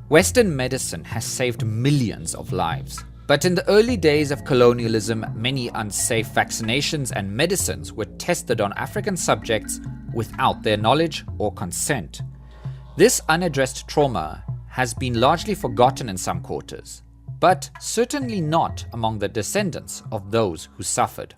Western medicine has saved millions of lives. But in the early days of colonialism, many unsafe vaccinations and medicines were tested on African subjects without their knowledge or consent. This unaddressed trauma has been largely forgotten in some quarters, but certainly not among the descendants of those who suffered.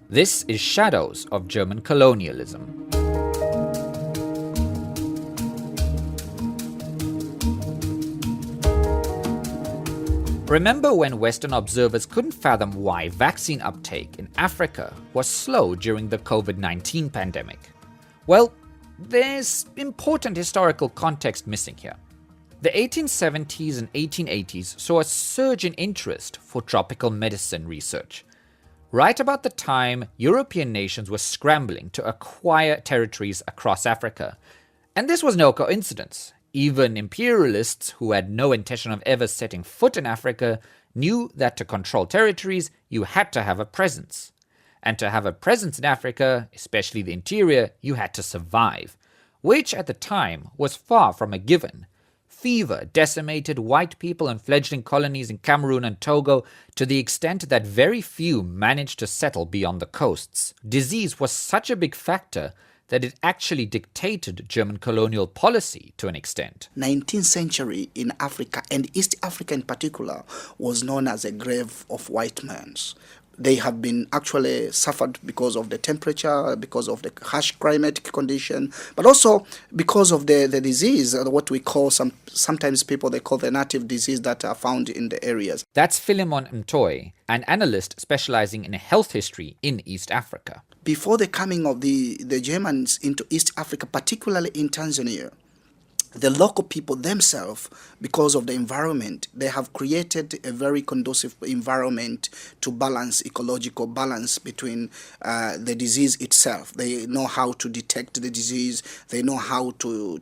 This is Shadows of German Colonialism. Remember when Western observers couldn't fathom why vaccine uptake in Africa was slow during the COVID-19 pandemic? Well, there's important historical context missing here. The 1870s and 1880s saw a surge in interest for tropical medicine research. Right about the time European nations were scrambling to acquire territories across Africa. And this was no coincidence. Even imperialists who had no intention of ever setting foot in Africa knew that to control territories, you had to have a presence. And to have a presence in Africa, especially the interior, you had to survive, which at the time was far from a given. Fever decimated white people in fledgling colonies in Cameroon and Togo to the extent that very few managed to settle beyond the coasts. Disease was such a big factor that it actually dictated German colonial policy to an extent. 19th century in Africa, and East Africa in particular, was known as a grave of white men. They have been actually suffered because of the temperature, because of the harsh climatic condition, but also because of the disease, what we call sometimes people they call the native disease that are found in the areas. That's Philemon Ntoy, an analyst specializing in health history in East Africa. Before the coming of the Germans into East Africa, particularly in Tanzania, the local people themselves, because of the environment, they have created a very conducive environment to balance, ecological balance between the disease itself. They know how to detect the disease, they know how to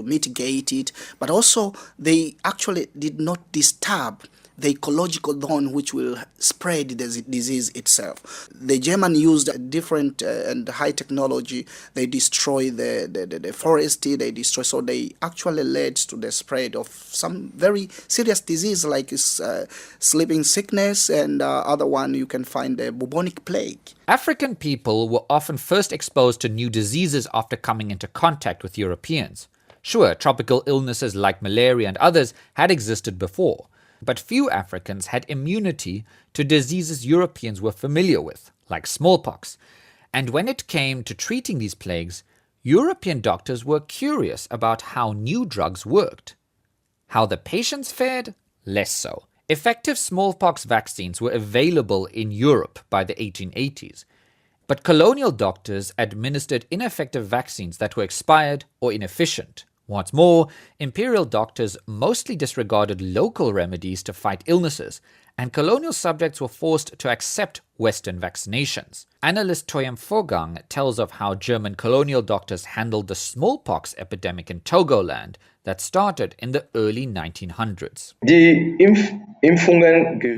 mitigate it, but also they actually did not disturb the ecological zone which will spread the disease itself. The German used a different and high technology. They destroy the forest, so they actually led to the spread of some very serious disease like sleeping sickness, and other one you can find the bubonic plague. African people were often first exposed to new diseases after coming into contact with Europeans. Sure, tropical illnesses like malaria and others had existed before, but few Africans had immunity to diseases Europeans were familiar with, like smallpox. And when it came to treating these plagues, European doctors were curious about how new drugs worked. How the patients fared? Less so. Effective smallpox vaccines were available in Europe by the 1880s, but colonial doctors administered ineffective vaccines that were expired or inefficient. What's more, imperial doctors mostly disregarded local remedies to fight illnesses, and colonial subjects were forced to accept Western vaccinations. Analyst Toyam Fogang tells of how German colonial doctors handled the smallpox epidemic in Togoland that started in the early 1900s.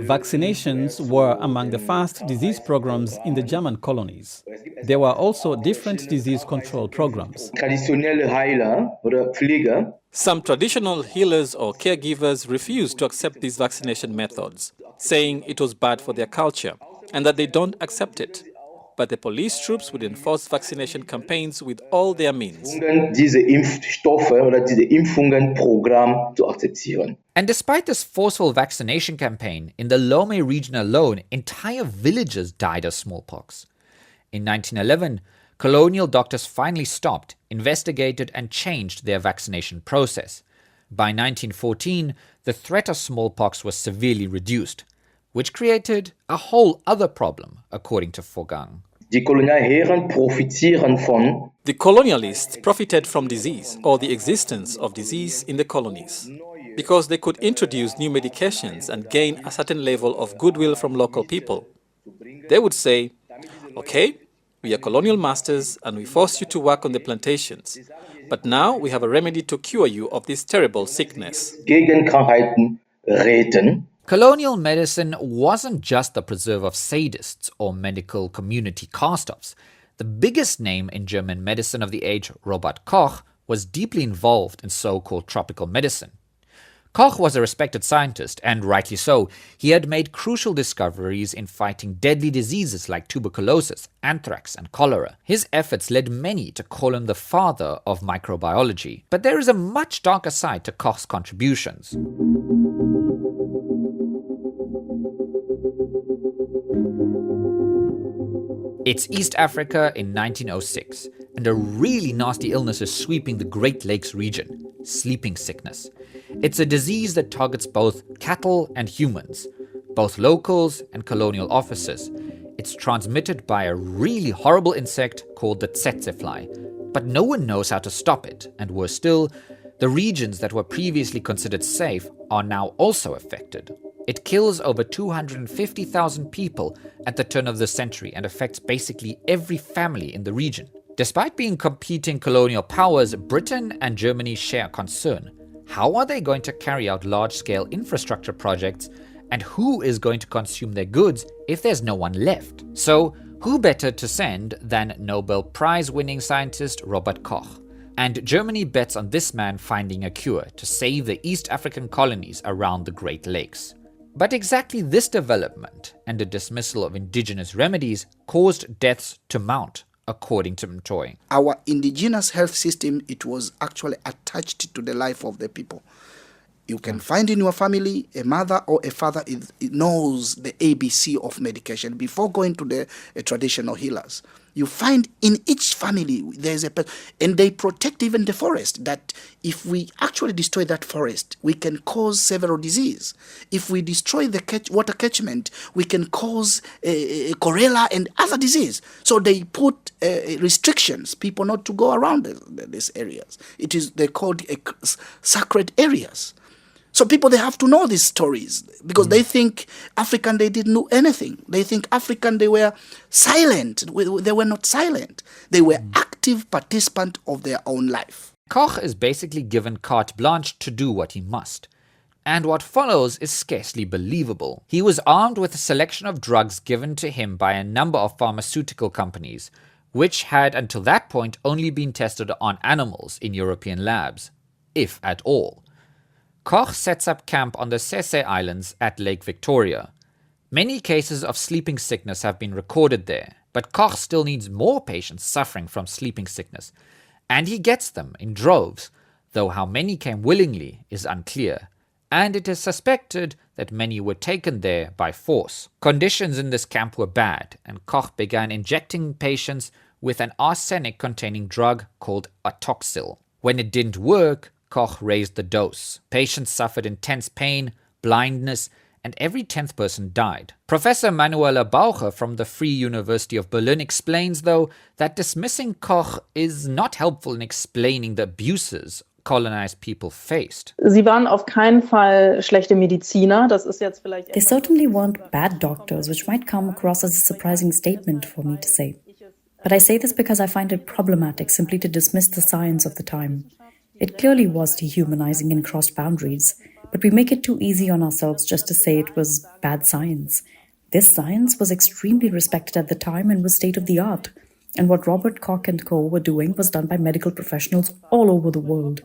Vaccinations were among the first disease programs in the German colonies. There were also different disease control programs. Some traditional healers or caregivers refused to accept these vaccination methods, saying it was bad for their culture and that they don't accept it. But the police troops would enforce vaccination campaigns with all their means. And despite this forceful vaccination campaign, in the Lomé region alone, entire villages died of smallpox. In 1911, colonial doctors finally stopped, investigated, and changed their vaccination process. By 1914, the threat of smallpox was severely reduced, which created a whole other problem, according to Fogang. The colonialists profited from disease, or the existence of disease in the colonies, because they could introduce new medications and gain a certain level of goodwill from local people. They would say, okay, we are colonial masters and we force you to work on the plantations, but now we have a remedy to cure you of this terrible sickness. Colonial medicine wasn't just the preserve of sadists or medical community cast-offs. The biggest name in German medicine of the age, Robert Koch, was deeply involved in so-called tropical medicine. Koch was a respected scientist, and rightly so. He had made crucial discoveries in fighting deadly diseases like tuberculosis, anthrax, and cholera. His efforts led many to call him the father of microbiology. But there is a much darker side to Koch's contributions. It's East Africa in 1906, and a really nasty illness is sweeping the Great Lakes region: sleeping sickness. It's a disease that targets both cattle and humans, both locals and colonial officers. It's transmitted by a really horrible insect called the tsetse fly, but no one knows how to stop it, and worse still, the regions that were previously considered safe are now also affected. It kills over 250,000 people at the turn of the century and affects basically every family in the region. Despite being competing colonial powers, Britain and Germany share concern. How are they going to carry out large-scale infrastructure projects, and who is going to consume their goods if there's no one left? So, who better to send than Nobel Prize-winning scientist Robert Koch? And Germany bets on this man finding a cure to save the East African colonies around the Great Lakes. But exactly this development and the dismissal of indigenous remedies caused deaths to mount, according to Mtoy. Our indigenous health system, it was actually attached to the life of the people. You can find in your family a mother or a father it knows the ABC of medication before going to the traditional healers. You find in each family there's a person, and they protect even the forest, that if we actually destroy that forest, we can cause several diseases. If we destroy the water catchment, we can cause cholera and other disease. So they put restrictions, people not to go around these areas. They're called sacred areas. So people, they have to know these stories because they think African, they didn't know anything. They think African, they were silent. They were not silent. They were active participants of their own life. Koch is basically given carte blanche to do what he must. And what follows is scarcely believable. He was armed with a selection of drugs given to him by a number of pharmaceutical companies, which had until that point only been tested on animals in European labs, if at all. Koch sets up camp on the Sese Islands at Lake Victoria. Many cases of sleeping sickness have been recorded there, but Koch still needs more patients suffering from sleeping sickness, and he gets them in droves, though how many came willingly is unclear, and it is suspected that many were taken there by force. Conditions in this camp were bad, and Koch began injecting patients with an arsenic-containing drug called atoxyl. When it didn't work, Koch raised the dose. Patients suffered intense pain, blindness, and every 10th person died. Professor Manuela Baucher from the Free University of Berlin explains, though, that dismissing Koch is not helpful in explaining the abuses colonized people faced. Sie waren auf keinen Fall schlechte Mediziner. Das ist jetzt vielleicht They certainly weren't bad doctors, which might come across as a surprising statement for me to say. But I say this because I find it problematic simply to dismiss the science of the time. It clearly was dehumanizing and crossed boundaries, but we make it too easy on ourselves just to say it was bad science. This science was extremely respected at the time and was state-of-the-art. And what Robert Koch and co. were doing was done by medical professionals all over the world.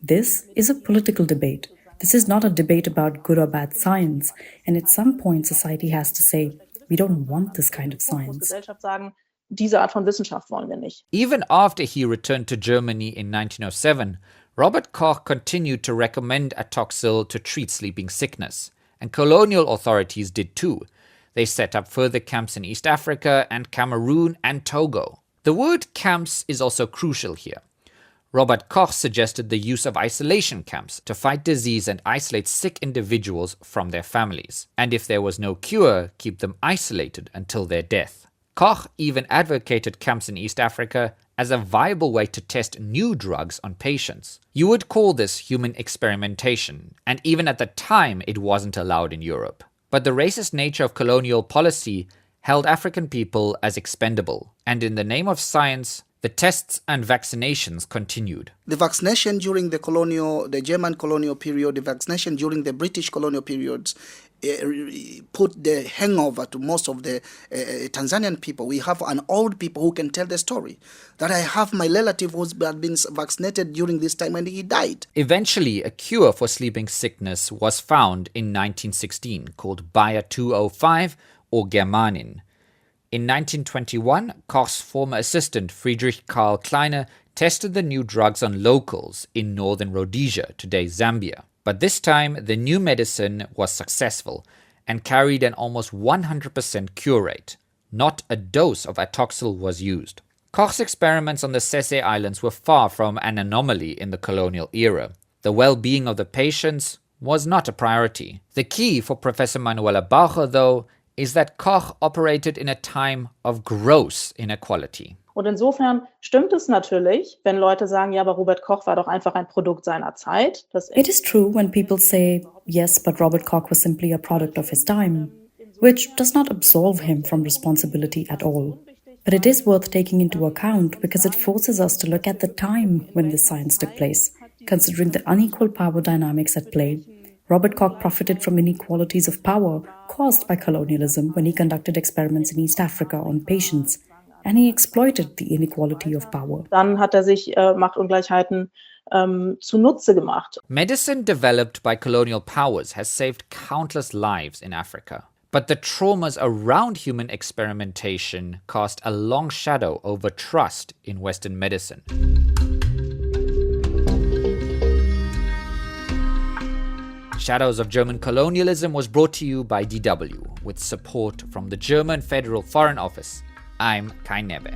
This is a political debate. This is not a debate about good or bad science. And at some point, society has to say, we don't want this kind of science. Diese Art von Wissenschaft wollen wir nicht. Even after he returned to Germany in 1907, Robert Koch continued to recommend atoxyl to treat sleeping sickness, and colonial authorities did too. They set up further camps in East Africa and Cameroon and Togo. The word camps is also crucial here. Robert Koch suggested the use of isolation camps to fight disease and isolate sick individuals from their families, and if there was no cure, keep them isolated until their death. Koch even advocated camps in East Africa as a viable way to test new drugs on patients. You would call this human experimentation, and even at the time it wasn't allowed in Europe. But the racist nature of colonial policy held African people as expendable, and in the name of science, The tests and vaccinations continued. The vaccination during the German colonial period, the vaccination during the British colonial periods, put the hangover to most of the Tanzanian people. We have an old people who can tell the story that I have my relative who had been vaccinated during this time and he died. Eventually, a cure for sleeping sickness was found in 1916 called Bayer 205 or Germanin. In 1921, Koch's former assistant Friedrich Karl Kleiner tested the new drugs on locals in northern Rhodesia, today Zambia. But this time, the new medicine was successful and carried an almost 100% cure rate. Not a dose of atoxyl was used. Koch's experiments on the Sese Islands were far from an anomaly in the colonial era. The well-being of the patients was not a priority. The key for Professor Manuela Baucher, though, is that Koch operated in a time of gross inequality. Und insofern stimmt es natürlich, wenn Leute sagen, ja, aber Robert Koch war doch einfach ein Produkt seiner Zeit. It is true when people say, yes, but Robert Koch was simply a product of his time, which does not absolve him from responsibility at all. But it is worth taking into account because it forces us to look at the time when this science took place, considering the unequal power dynamics at play. Robert Koch profited from inequalities of power caused by colonialism when he conducted experiments in East Africa on patients, and he exploited the inequality of power. Dann hat sich Machtungleichheiten zunutze gemacht. Medicine developed by colonial powers has saved countless lives in Africa. But the traumas around human experimentation cast a long shadow over trust in Western medicine. Shadows of German Colonialism was brought to you by DW with support from the German Federal Foreign Office. I'm Kai Nebe.